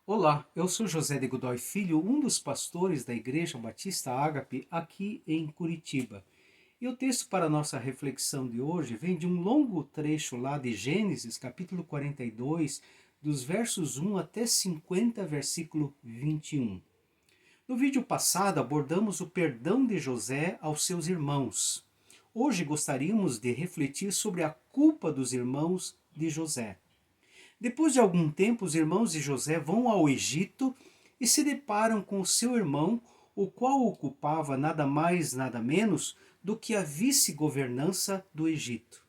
Olá, eu sou José de Godoy Filho, um dos pastores da Igreja Batista Ágape aqui em Curitiba. E o texto para a nossa reflexão de hoje vem de um longo trecho lá de Gênesis, capítulo 42, dos versos 1 até 50, versículo 21. No vídeo passado abordamos o perdão de José aos seus irmãos. Hoje gostaríamos de refletir sobre a culpa dos irmãos de José. Depois de algum tempo, os irmãos de José vão ao Egito e se deparam com o seu irmão, o qual ocupava nada mais, nada menos do que a vice-governança do Egito.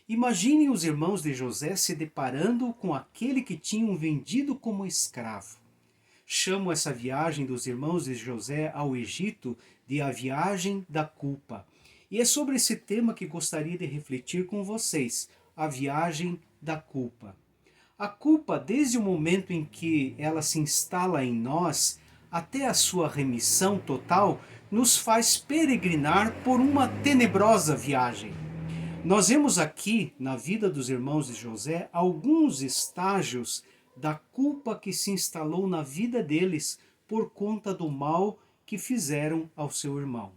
Imaginem os irmãos de José se deparando com aquele que tinham vendido como escravo. Chamo essa viagem dos irmãos de José ao Egito de a viagem da culpa. E é sobre esse tema que gostaria de refletir com vocês, a viagem da culpa. A culpa, desde o momento em que ela se instala em nós, até a sua remissão total, nos faz peregrinar por uma tenebrosa viagem. Nós vemos aqui, na vida dos irmãos de José, alguns estágios da culpa que se instalou na vida deles por conta do mal que fizeram ao seu irmão.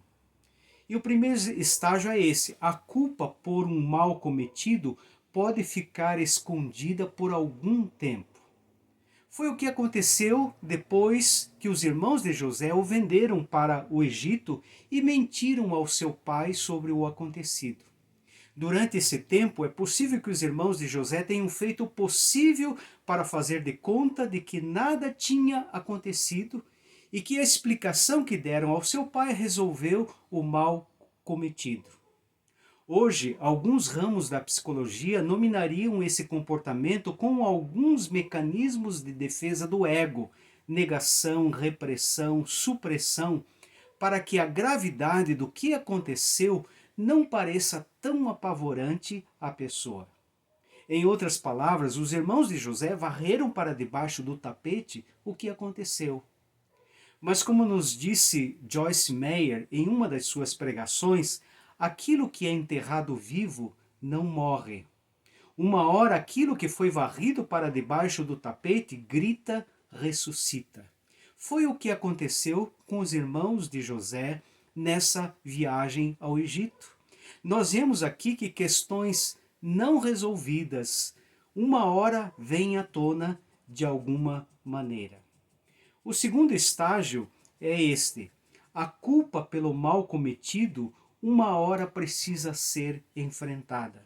E o primeiro estágio é esse: a culpa por um mal cometido pode ficar escondida por algum tempo. Foi o que aconteceu depois que os irmãos de José o venderam para o Egito e mentiram ao seu pai sobre o acontecido. Durante esse tempo, é possível que os irmãos de José tenham feito o possível para fazer de conta de que nada tinha acontecido e que a explicação que deram ao seu pai resolveu o mal cometido. Hoje, alguns ramos da psicologia nominariam esse comportamento com alguns mecanismos de defesa do ego, negação, repressão, supressão, para que a gravidade do que aconteceu não pareça tão apavorante à pessoa. Em outras palavras, os irmãos de José varreram para debaixo do tapete o que aconteceu. Mas, como nos disse Joyce Meyer em uma das suas pregações, aquilo que é enterrado vivo não morre. Uma hora aquilo que foi varrido para debaixo do tapete grita, ressuscita. Foi o que aconteceu com os irmãos de José nessa viagem ao Egito. Nós vemos aqui que questões não resolvidas, uma hora vêm à tona de alguma maneira. O segundo estágio é este: a culpa pelo mal cometido uma hora precisa ser enfrentada.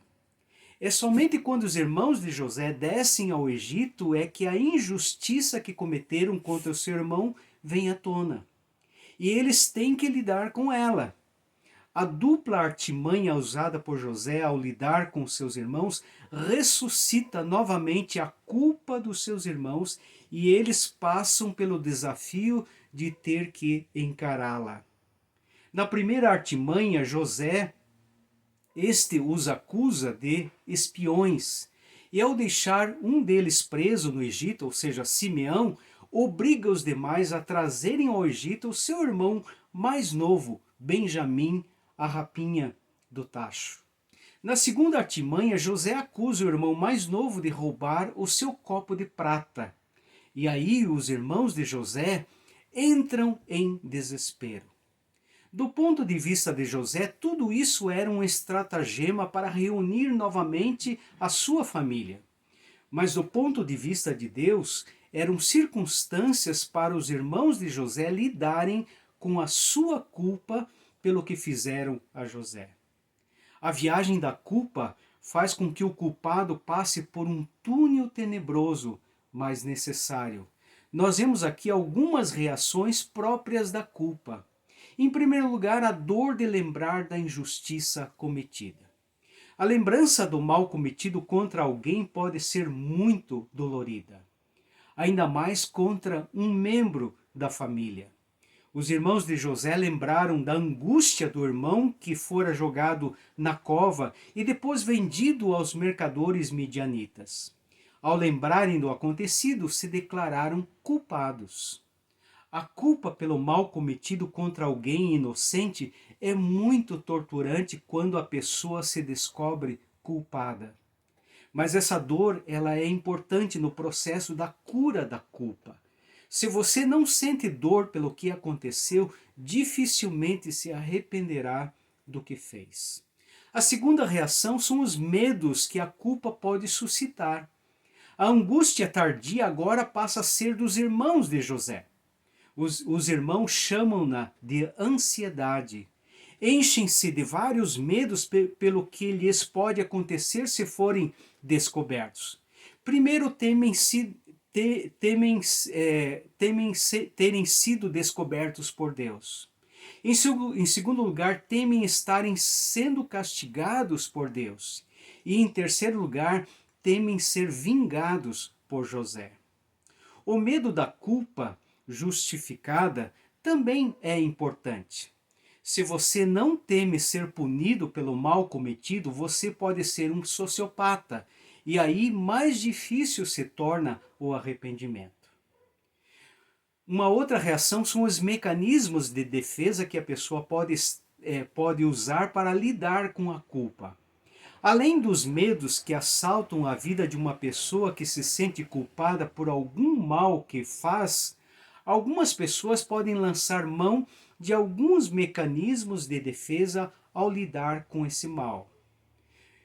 É somente quando os irmãos de José descem ao Egito é que a injustiça que cometeram contra o seu irmão vem à tona. E eles têm que lidar com ela. A dupla artimanha usada por José ao lidar com seus irmãos ressuscita novamente a culpa dos seus irmãos e eles passam pelo desafio de ter que encará-la. Na primeira artimanha, José, este os acusa de espiões. E ao deixar um deles preso no Egito, ou seja, Simeão, obriga os demais a trazerem ao Egito o seu irmão mais novo, Benjamim, a rapinha do tacho. Na segunda artimanha, José acusa o irmão mais novo de roubar o seu copo de prata. E aí os irmãos de José entram em desespero. Do ponto de vista de José, tudo isso era um estratagema para reunir novamente a sua família. Mas do ponto de vista de Deus, eram circunstâncias para os irmãos de José lidarem com a sua culpa pelo que fizeram a José. A viagem da culpa faz com que o culpado passe por um túnel tenebroso, mas necessário. Nós vemos aqui algumas reações próprias da culpa. Em primeiro lugar, a dor de lembrar da injustiça cometida. A lembrança do mal cometido contra alguém pode ser muito dolorida, ainda mais contra um membro da família. Os irmãos de José lembraram da angústia do irmão que fora jogado na cova e depois vendido aos mercadores midianitas. Ao lembrarem do acontecido, se declararam culpados. A culpa pelo mal cometido contra alguém inocente é muito torturante quando a pessoa se descobre culpada. Mas essa dor, ela é importante no processo da cura da culpa. Se você não sente dor pelo que aconteceu, dificilmente se arrependerá do que fez. A segunda reação são os medos que a culpa pode suscitar. A angústia tardia agora passa a ser dos irmãos de José. Os irmãos chamam-na de ansiedade. Enchem-se de vários medos pelo que lhes pode acontecer se forem descobertos. Primeiro, temem terem sido descobertos por Deus. Em segundo lugar, temem estarem sendo castigados por Deus. E em terceiro lugar, temem ser vingados por José. O medo da culpa justificada também é importante. Se você não teme ser punido pelo mal cometido, você pode ser um sociopata, e aí mais difícil se torna o arrependimento. Uma outra reação são os mecanismos de defesa que a pessoa pode usar para lidar com a culpa. Além dos medos que assaltam a vida de uma pessoa que se sente culpada por algum mal que faz, algumas pessoas podem lançar mão de alguns mecanismos de defesa ao lidar com esse mal.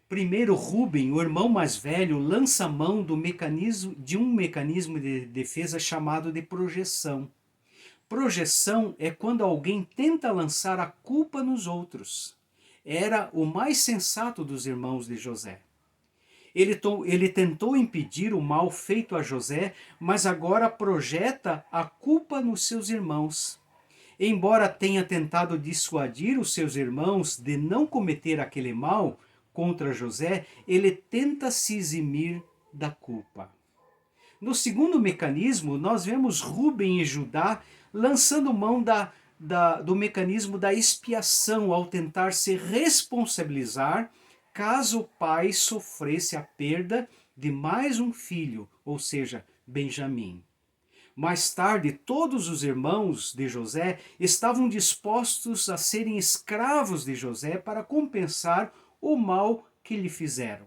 Primeiro, Rubem, o irmão mais velho, lança mão de um mecanismo de defesa chamado de projeção. Projeção é quando alguém tenta lançar a culpa nos outros. Era o mais sensato dos irmãos de José. Ele tentou impedir o mal feito a José, mas agora projeta a culpa nos seus irmãos. Embora tenha tentado dissuadir os seus irmãos de não cometer aquele mal contra José, ele tenta se eximir da culpa. No segundo mecanismo, nós vemos Rubem e Judá lançando mão do mecanismo da expiação ao tentar se responsabilizar caso o pai sofresse a perda de mais um filho, ou seja, Benjamim. Mais tarde, todos os irmãos de José estavam dispostos a serem escravos de José para compensar o mal que lhe fizeram.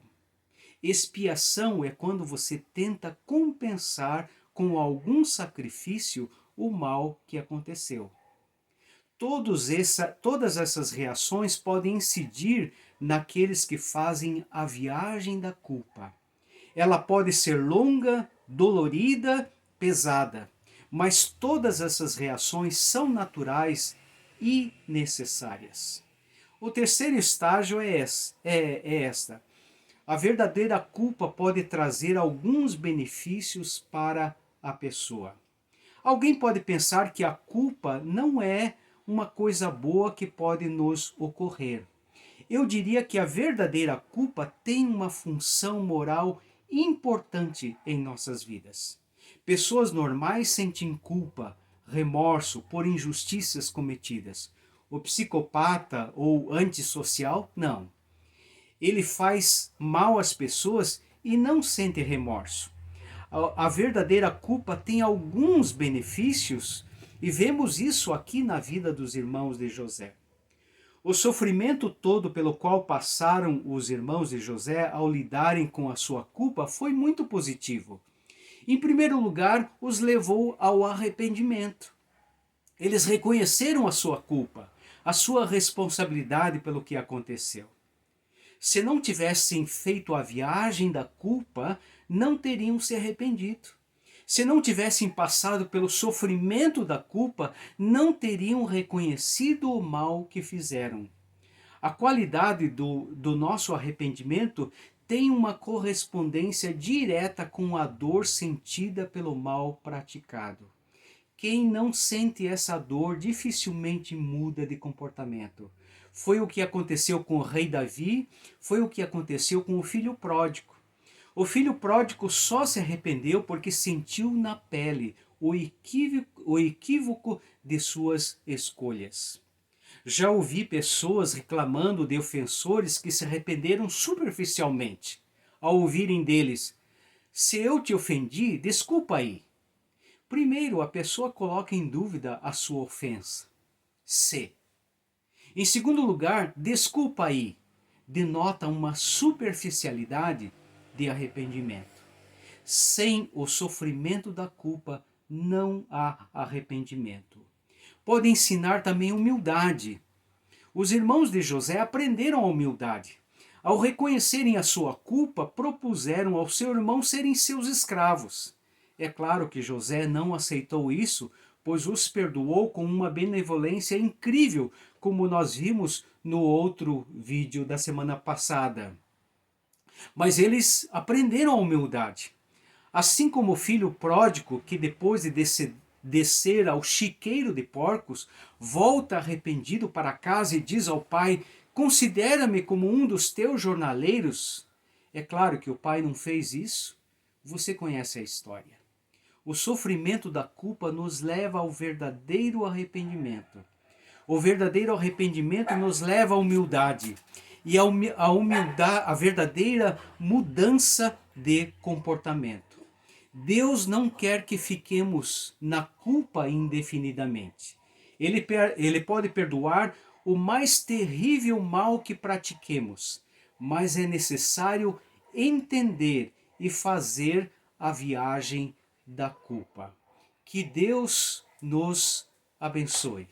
Expiação é quando você tenta compensar com algum sacrifício o mal que aconteceu. Todas essas reações podem incidir naqueles que fazem a viagem da culpa. Ela pode ser longa, dolorida, pesada, mas todas essas reações são naturais e necessárias. O terceiro estágio é esta. A verdadeira culpa pode trazer alguns benefícios para a pessoa. Alguém pode pensar que a culpa não é uma coisa boa que pode nos ocorrer. Eu diria que a verdadeira culpa tem uma função moral importante em nossas vidas. Pessoas normais sentem culpa, remorso por injustiças cometidas. O psicopata ou antissocial, não. Ele faz mal às pessoas e não sente remorso. A verdadeira culpa tem alguns benefícios e vemos isso aqui na vida dos irmãos de José. O sofrimento todo pelo qual passaram os irmãos de José ao lidarem com a sua culpa foi muito positivo. Em primeiro lugar, os levou ao arrependimento. Eles reconheceram a sua culpa, a sua responsabilidade pelo que aconteceu. Se não tivessem feito a viagem da culpa, não teriam se arrependido. Se não tivessem passado pelo sofrimento da culpa, não teriam reconhecido o mal que fizeram. A qualidade do nosso arrependimento tem uma correspondência direta com a dor sentida pelo mal praticado. Quem não sente essa dor dificilmente muda de comportamento. Foi o que aconteceu com o rei Davi, foi o que aconteceu com o filho pródigo. O filho pródigo só se arrependeu porque sentiu na pele o equívoco de suas escolhas. Já ouvi pessoas reclamando de ofensores que se arrependeram superficialmente, ao ouvirem deles: "Se eu te ofendi, desculpa aí." Primeiro, a pessoa coloca em dúvida a sua ofensa. Se. Em segundo lugar, desculpa aí denota uma superficialidade de arrependimento. Sem o sofrimento da culpa, não há arrependimento. Pode ensinar também humildade. Os irmãos de José aprenderam a humildade. Ao reconhecerem a sua culpa, propuseram ao seu irmão serem seus escravos. É claro que José não aceitou isso, pois os perdoou com uma benevolência incrível, como nós vimos no outro vídeo da semana passada. Mas eles aprenderam a humildade. Assim como o filho pródigo, que depois de descer ao chiqueiro de porcos, volta arrependido para casa e diz ao pai: considera-me como um dos teus jornaleiros. É claro que o pai não fez isso. Você conhece a história. O sofrimento da culpa nos leva ao verdadeiro arrependimento. O verdadeiro arrependimento nos leva à humildade. E a verdadeira mudança de comportamento. Deus não quer que fiquemos na culpa indefinidamente. Ele pode perdoar o mais terrível mal que pratiquemos, mas é necessário entender e fazer a viagem da culpa. Que Deus nos abençoe.